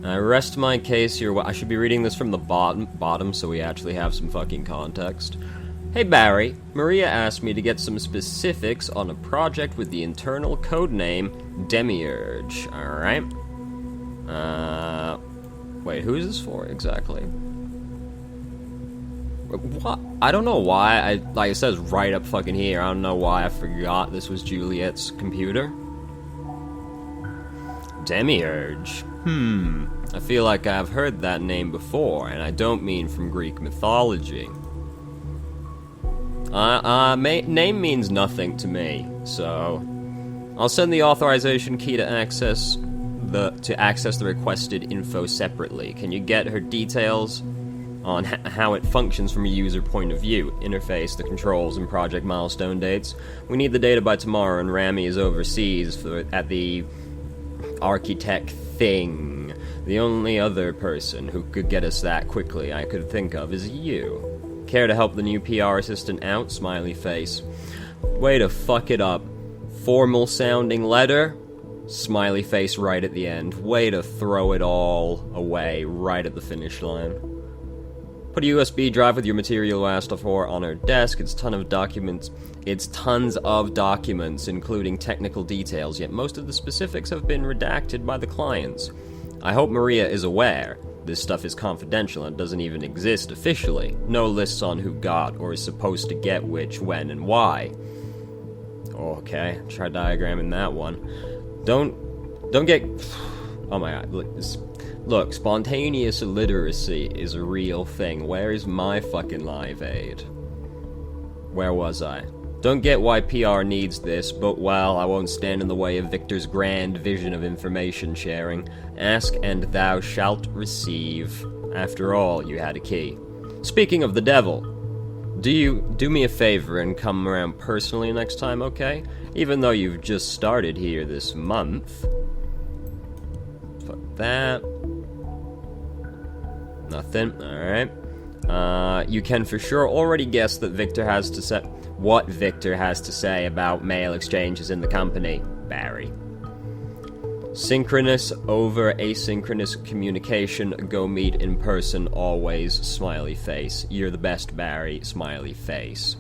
I rest my case here. I should be reading this from the bottom so we actually have some fucking context. Hey Barry, Maria asked me to get some specifics on a project with the internal codename Demiurge. Alright. Wait, who is this for exactly? What? I don't know why. Like it says right up fucking here. I don't know why I forgot this was Juliet's computer. Demiurge. I feel like I've heard that name before, and I don't mean from Greek mythology. Name means nothing to me, so I'll send the authorization key to access the requested info separately. Can you get her details on how it functions from a user point of view? Interface, the controls, and project milestone dates. We need the data by tomorrow, and Rami is overseas at the architect thing. The only other person who could get us that quickly I could think of is you. Care to help the new PR assistant out? Smiley face. Way to fuck it up. Formal sounding letter? Smiley face right at the end. Way to throw it all away right at the finish line. Put a USB drive with your material you asked for on her desk. It's tons of documents, including technical details, yet most of the specifics have been redacted by the clients. I hope Maria is aware. This stuff is confidential and doesn't even exist officially. No lists on who got or is supposed to get which, when, and why. Okay, try diagramming that one. Don't get... Oh my god, look, spontaneous illiteracy is a real thing. Where is my fucking Live Aid? Where was I? Don't get why PR needs this, but well, I won't stand in the way of Victor's grand vision of information sharing. Ask and thou shalt receive. After all, you had a key. Speaking of the devil, do me a favor and come around personally next time, okay? Even though you've just started here this month. Fuck that. Nothing, alright. You can for sure already guess that what Victor has to say about mail exchanges in the company, Barry. Synchronous over asynchronous communication, go meet in person always, smiley face. You're the best, Barry, smiley face.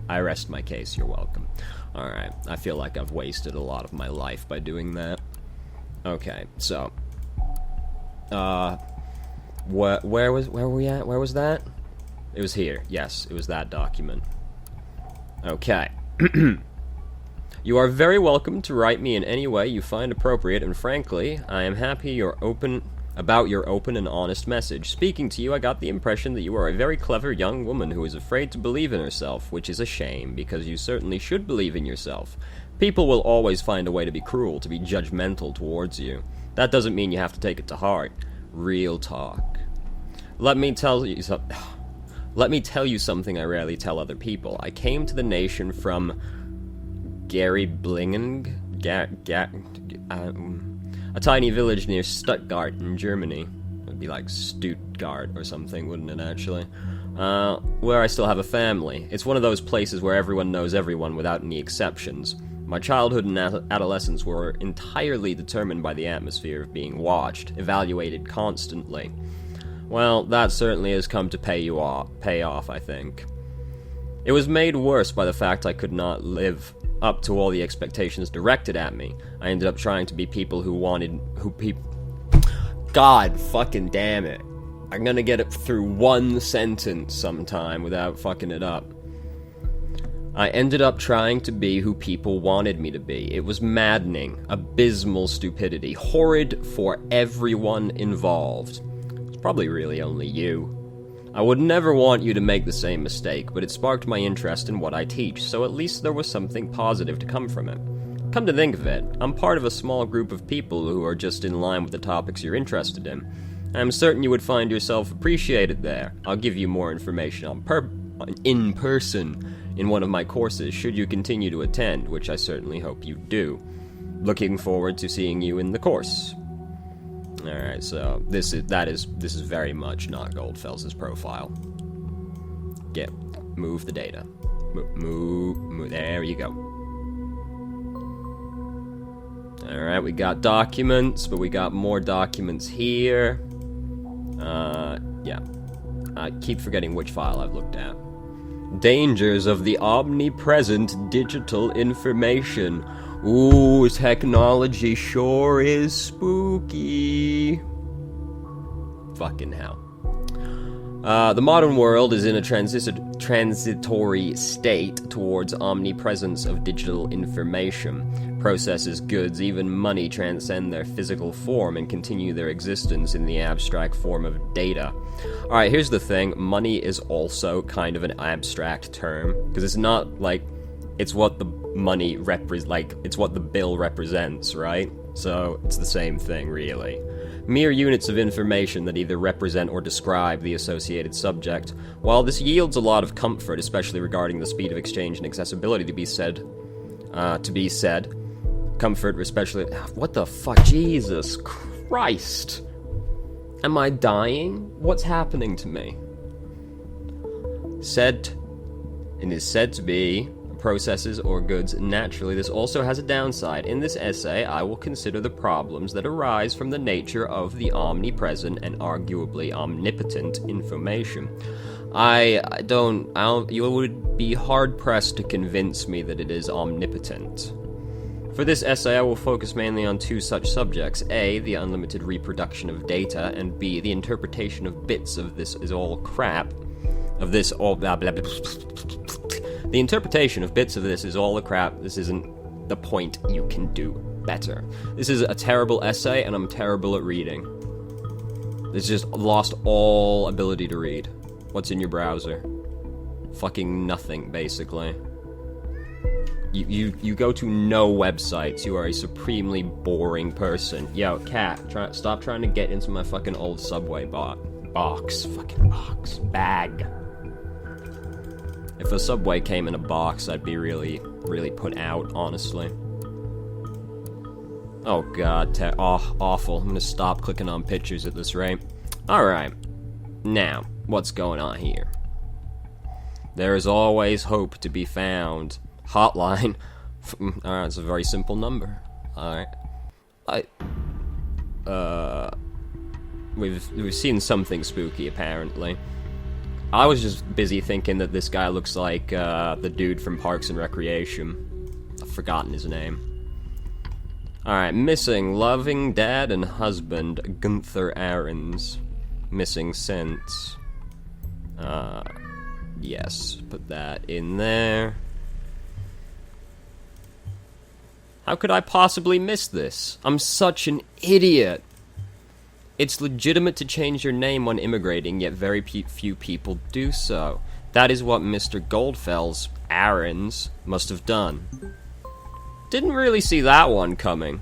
I rest my case, you're welcome. Alright, I feel like I've wasted a lot of my life by doing that. Okay, so... where were we at? Where was that? It was here. Yes, it was that document. Okay. You are very welcome to write me in any way you find appropriate, and frankly, I am happy about your open and honest message. Speaking to you, I got the impression that you are a very clever young woman who is afraid to believe in herself, which is a shame, because you certainly should believe in yourself. People will always find a way to be cruel, to be judgmental towards you. That doesn't mean you have to take it to heart. Real talk. Let me tell you something I rarely tell other people. I came to the nation from Gary Blingen, a tiny village near Stuttgart in Germany. It'd be like Stuttgart or something, wouldn't it, actually? Where I still have a family. It's one of those places where everyone knows everyone without any exceptions. My childhood and adolescence were entirely determined by the atmosphere of being watched, evaluated constantly. Well, that certainly has come to pay off, I think. It was made worse by the fact I could not live up to all the expectations directed at me. I ended up trying to be God fucking damn it. I'm gonna get it through one sentence sometime without fucking it up. I ended up trying to be who people wanted me to be. It was maddening, abysmal stupidity, horrid for everyone involved. It's probably really only you. I would never want you to make the same mistake, but it sparked my interest in what I teach, so at least there was something positive to come from it. Come to think of it, I'm part of a small group of people who are just in line with the topics you're interested in. I'm certain you would find yourself appreciated there. I'll give you more information in person in one of my courses, should you continue to attend, which I certainly hope you do. Looking forward to seeing you in the course. Alright, so this is very much not Goldfels' profile. Move the data. Move, there you go. Alright, we got documents, but we got more documents here. Yeah. I keep forgetting which file I've looked at. Dangers of the omnipresent digital information. Ooh, technology sure is spooky. Fucking hell. The modern world is in a transitory state towards omnipresence of digital information. Processes, goods, even money transcend their physical form and continue their existence in the abstract form of data. Alright, here's the thing. Money is also kind of an abstract term, because it's not like it's what the money it's what the bill represents, right? So it's the same thing, really. Mere units of information that either represent or describe the associated subject. While this yields a lot of comfort, especially regarding the speed of exchange and accessibility to be said, comfort especially... What the fuck? Jesus Christ! Am I dying? What's happening to me? Is said to be processes or goods naturally. This also has a downside. In this essay, I will consider the problems that arise from the nature of the omnipresent and arguably omnipotent information. You would be hard-pressed to convince me that it is omnipotent. For this essay, I will focus mainly on two such subjects. A, the unlimited reproduction of data, and B, the interpretation of bits of this is all crap. The interpretation of bits of this is all the crap. This isn't the point. You can do better. This is a terrible essay, and I'm terrible at reading. It's just lost all ability to read. What's in your browser? Fucking nothing, basically. You go to no websites. You are a supremely boring person. Yo, cat, stop trying to get into my fucking old subway box. Fucking box. Bag. If a subway came in a box, I'd be really, really put out, honestly. Oh god, awful. I'm gonna stop clicking on pictures at this rate. Alright. Now, what's going on here? There is always hope to be found. Hotline. Alright, it's a very simple number. Alright. We've seen something spooky, apparently. I was just busy thinking that this guy looks like the dude from Parks and Recreation. I've forgotten his name. Alright, missing loving dad and husband Gunther Ahrens. Missing since. Yes, put that in there. How could I possibly miss this? I'm such an idiot. It's legitimate to change your name when immigrating, yet very few people do so. That is what Mr. Goldfell's Ahrens must have done. Didn't really see that one coming.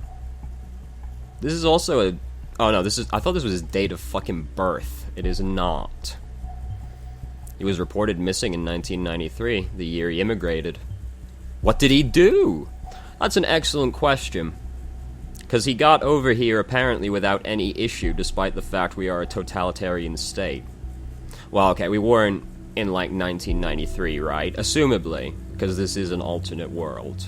This is also a... Oh no, I thought this was his date of fucking birth. It is not. He was reported missing in 1993, the year he immigrated. What did he do? That's an excellent question. Because he got over here apparently without any issue, despite the fact we are a totalitarian state. Well, okay, we weren't in, like, 1993, right? Assumably, because this is an alternate world.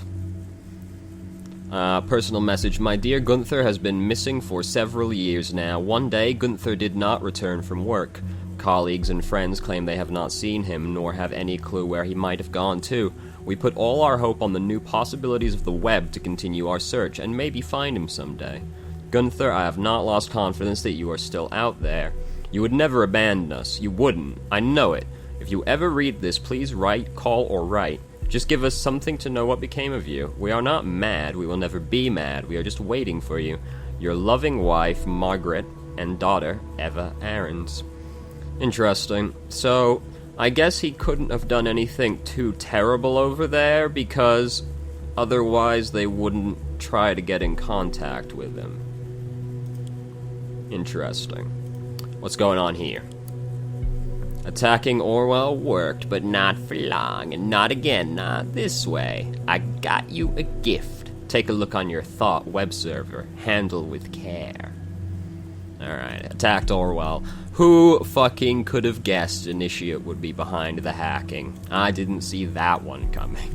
Personal message. My dear Gunther has been missing for several years now. One day, Gunther did not return from work. Colleagues and friends claim they have not seen him, nor have any clue where he might have gone to. We put all our hope on the new possibilities of the web to continue our search, and maybe find him someday. Gunther, I have not lost confidence that you are still out there. You would never abandon us. You wouldn't. I know it. If you ever read this, please write, call, or write. Just give us something to know what became of you. We are not mad. We will never be mad. We are just waiting for you. Your loving wife, Margaret, and daughter, Eva Ahrens. Interesting. So, I guess he couldn't have done anything too terrible over there, because otherwise they wouldn't try to get in contact with him. Interesting. What's going on here? Attacking Orwell worked, but not for long, and not again, not this way. I got you a gift. Take a look on your thought web server. Handle with care. Alright, attacked Orwell. Who fucking could have guessed Initiate would be behind the hacking? I didn't see that one coming.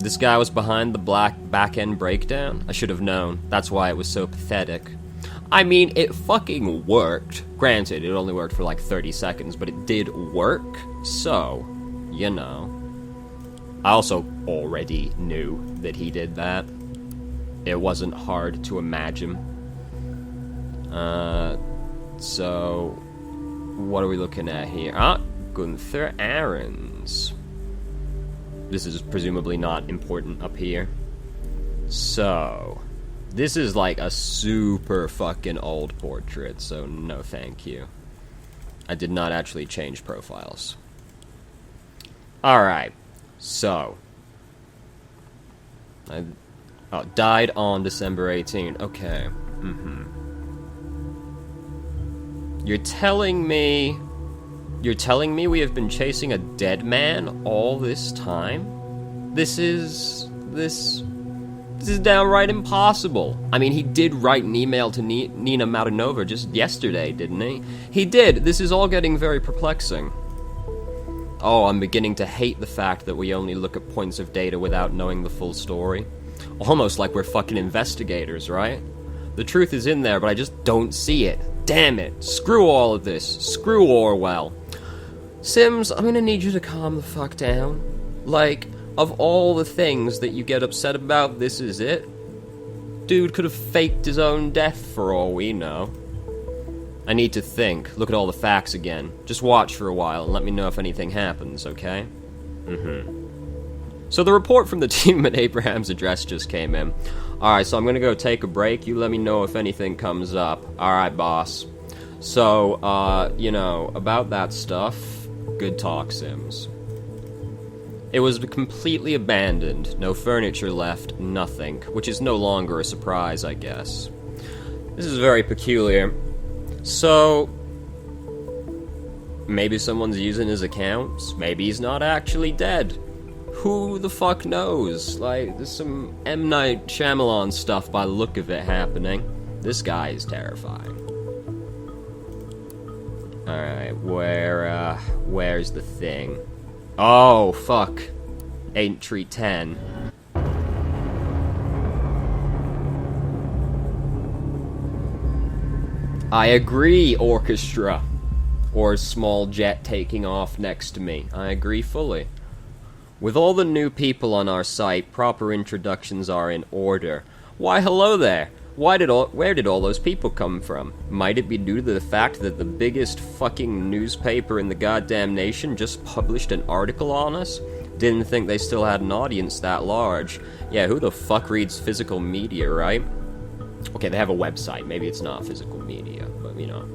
This guy was behind the black back-end breakdown? I should have known. That's why it was so pathetic. I mean, it fucking worked. Granted, it only worked for like 30 seconds, but it did work. So, you know. I also already knew that he did that. It wasn't hard to imagine. So, what are we looking at here? Gunther Ahrens. This is presumably not important up here. So, this is like a super fucking old portrait, so no thank you. I did not actually change profiles. Alright, so. Died on December 18. Okay, You're telling me we have been chasing a dead man all this time? This is downright impossible. I mean, he did write an email to Nina Marinova just yesterday, didn't he? He did. This is all getting very perplexing. Oh, I'm beginning to hate the fact that we only look at points of data without knowing the full story. Almost like we're fucking investigators, right? The truth is in there, but I just don't see it. Damn it. Screw all of this. Screw Orwell. Sims, I'm gonna need you to calm the fuck down. Like, of all the things that you get upset about, this is it? Dude could have faked his own death for all we know. I need to think. Look at all the facts again. Just watch for a while and let me know if anything happens, okay? So the report from the team at Abraham's address just came in. Alright, so I'm gonna go take a break. You let me know if anything comes up. Alright, boss. So, you know, about that stuff, good talk, Sims. It was completely abandoned. No furniture left, nothing. Which is no longer a surprise, I guess. This is very peculiar. So, maybe someone's using his accounts. Maybe he's not actually dead. Who the fuck knows? Like, there's some M. Night Shyamalan stuff by the look of it happening. This guy is terrifying. Alright, where's the thing? Oh, fuck. Entry 10. I agree, orchestra. Or small jet taking off next to me. I agree fully. With all the new people on our site, proper introductions are in order. Why, hello there. Where did all those people come from? Might it be due to the fact that the biggest fucking newspaper in the goddamn nation just published an article on us? Didn't think they still had an audience that large. Yeah, who the fuck reads physical media, right? Okay, they have a website. Maybe it's not physical media, but you know.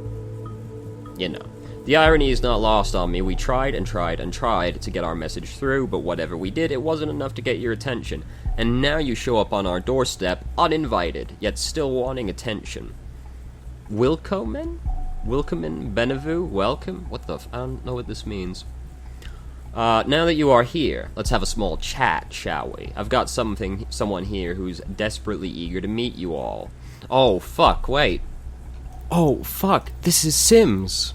The irony is not lost on me. We tried and tried and tried to get our message through, but whatever we did, it wasn't enough to get your attention. And now you show up on our doorstep, uninvited, yet still wanting attention. Willkommen? Benevu? Welcome? What the I don't know what this means. Now that you are here, let's have a small chat, shall we? I've got someone here who's desperately eager to meet you all. Oh, fuck, wait. Oh, fuck, this is Sims.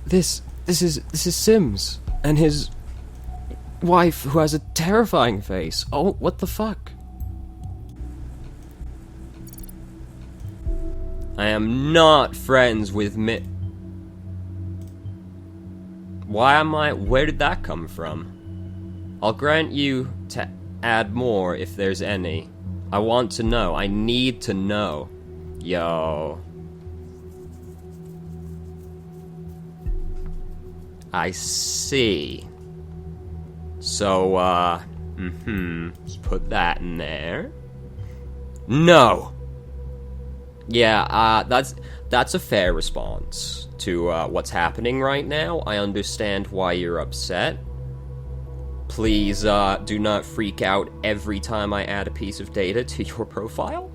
This is Sims, and his wife, who has a terrifying face. Oh, what the fuck? I am not friends with where did that come from? I'll grant you to add more if there's any. I want to know. I need to know. Yo. I see. So, let's put that in there. No! Yeah, that's a fair response to, what's happening right now. I understand why you're upset. Please, do not freak out every time I add a piece of data to your profile.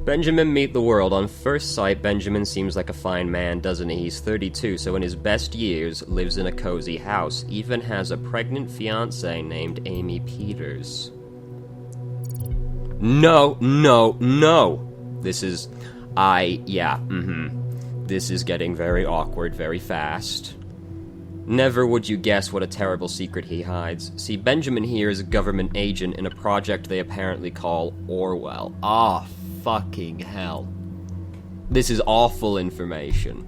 Benjamin, meet the world. On first sight, Benjamin seems like a fine man, doesn't he? He's 32, so in his best years, lives in a cozy house, even has a pregnant fiancée named Amy Peters. No. This is... This is getting very awkward very fast. Never would you guess what a terrible secret he hides. See, Benjamin here is a government agent in a project they apparently call Orwell. Ah, fucking hell. This is awful information.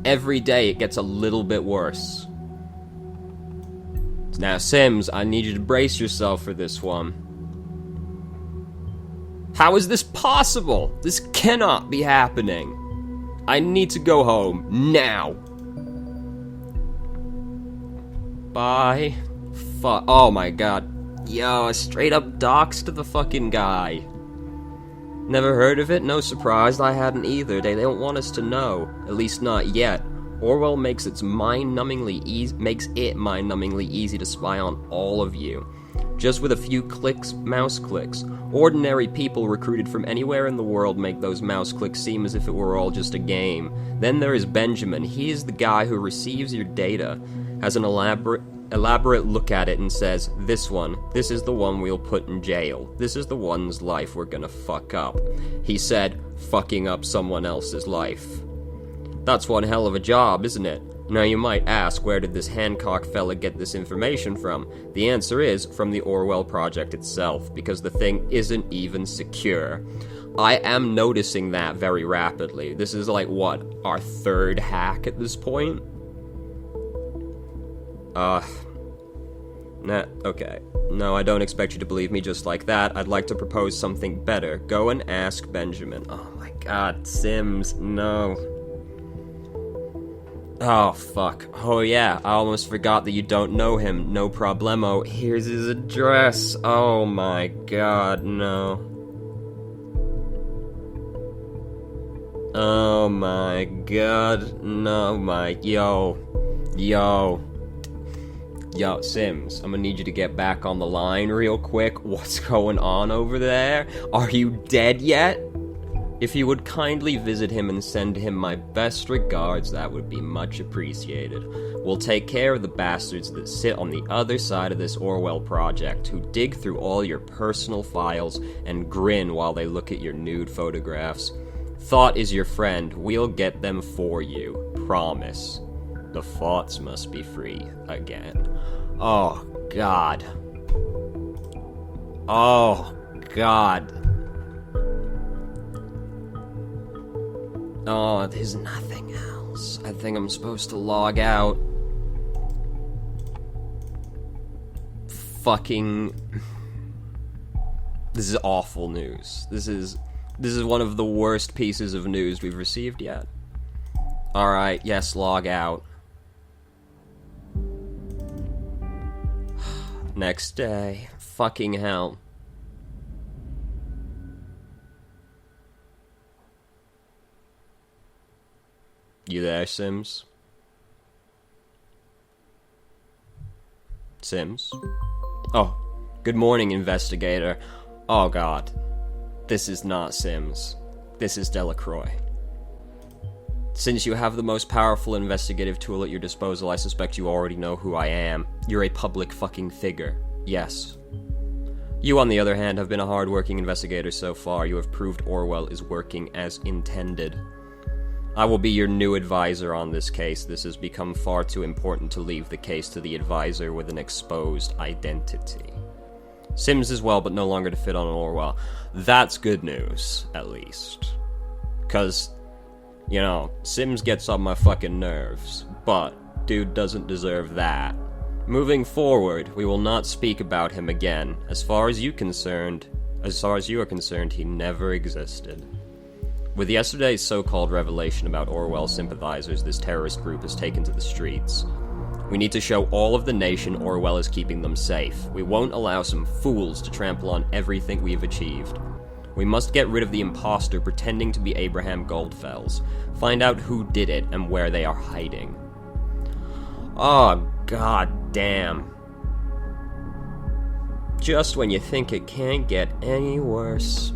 Every day it gets a little bit worse. Now, Sims, I need you to brace yourself for this one. How is this possible? This cannot be happening. I need to go home, now. Bye. Oh my god. Yo, straight up doxed the fucking guy. Never heard of it? No surprise, I hadn't either. They don't want us to know. At least not yet. Orwell makes it mind-numbingly easy to spy on all of you. Just with a few mouse clicks. Ordinary people recruited from anywhere in the world make those mouse clicks seem as if it were all just a game. Then there is Benjamin. He is the guy who receives your data, has an elaborate look at it and says, this is the one we'll put in jail. This is the one's life we're gonna fuck up. He said, fucking up someone else's life. That's one hell of a job, isn't it? Now you might ask, where did this Hancock fella get this information from? The answer is, from the Orwell project itself, because the thing isn't even secure. I am noticing that very rapidly. This is like, what, our third hack at this point? Okay. No, I don't expect you to believe me just like that. I'd like to propose something better. Go and ask Benjamin. Oh my god, Sims, no. Oh, fuck. Oh yeah, I almost forgot that you don't know him. No problemo. Here's his address. Oh my god, no. Oh my god, no, Yo, Sims, I'm gonna need you to get back on the line real quick. What's going on over there? Are you dead yet? If you would kindly visit him and send him my best regards, that would be much appreciated. We'll take care of the bastards that sit on the other side of this Orwell project, who dig through all your personal files and grin while they look at your nude photographs. Thought is your friend. We'll get them for you. Promise. The thoughts must be free again. Oh, God. Oh, God. Oh, there's nothing else. I think I'm supposed to log out. Fucking... This is awful news. This is one of the worst pieces of news we've received yet. Alright, yes, log out. Next day. Fucking hell. You there, Sims? Sims? Oh, good morning, investigator. Oh god. This is not Sims. This is Delacroix. Since you have the most powerful investigative tool at your disposal, I suspect you already know who I am. You're a public fucking figure. Yes. You, on the other hand, have been a hard-working investigator so far. You have proved Orwell is working as intended. I will be your new advisor on this case. This has become far too important to leave the case to the advisor with an exposed identity. Sims as well, but no longer to fit on Orwell. That's good news, at least. 'Cause, you know, Sims gets on my fucking nerves, but dude doesn't deserve that. Moving forward, we will not speak about him again. As far as you are concerned, he never existed. With yesterday's so-called revelation about Orwell sympathizers, this terrorist group has taken to the streets. We need to show all of the nation Orwell is keeping them safe. We won't allow some fools to trample on everything we have achieved. We must get rid of the imposter pretending to be Abraham Goldfels. Find out who did it and where they are hiding. Oh, god damn. Just when you think it can't get any worse.